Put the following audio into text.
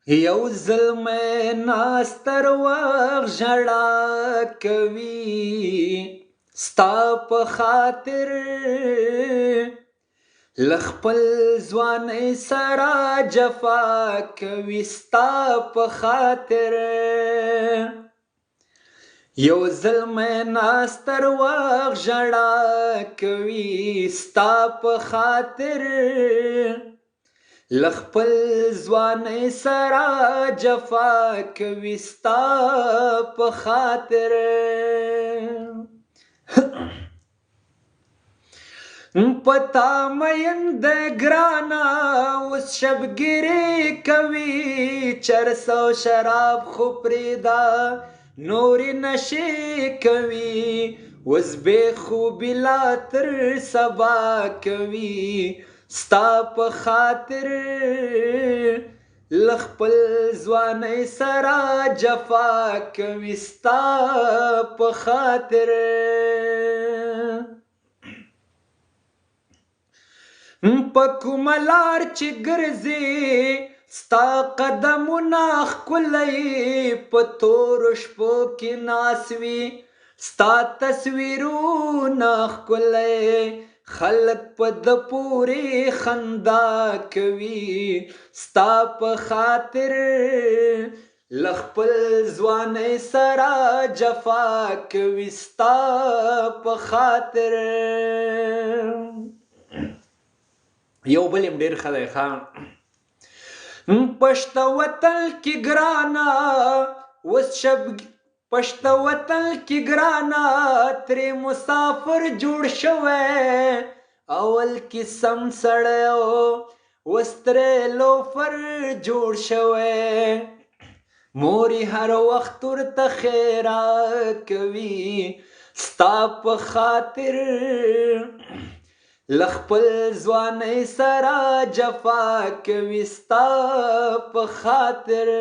یو زلمی ناست تر وخت ژړا کوي ستا په خاطر له خپل ځوانۍ سره جفا کوي ستا په خاطر یو زلمی ناست تر وخت ژړا کوي ستا په خاطر له خپل ځوانۍ سره جفا کوي ستا په خاطر پتا مین د ګرانا اوس شبګیرې کوي چرس او شراب خو پرېږده نورې نشې کوي اوس بې خوبي لا تر سبا کوي ستا په خاطر له خپل ځوانۍ سره جفا کوي ستا په خاطر په کومه لار چې ګرځې ستا قدمونه ښکلی په تورو شپو کې ناست وي ستا تصویرونه ښکلی خلک په ده پورې خندا کوي ستا په خاطر له خپل ځوانۍ سره جفا کوي ستا په خاطر یو بل یم ډېر ښه دی ښه پشته وطن کې ګرانه اوس پشته وطن کې ګرانه ترې مسافر جوړ شوی اول کې سم سړی اوس ترې لوفر جوړ شوی مور یې هر وخت ورته ښېرا کوي ستا په خاطر له خپل ځوانۍ سره جفا کوي ستا په خاطر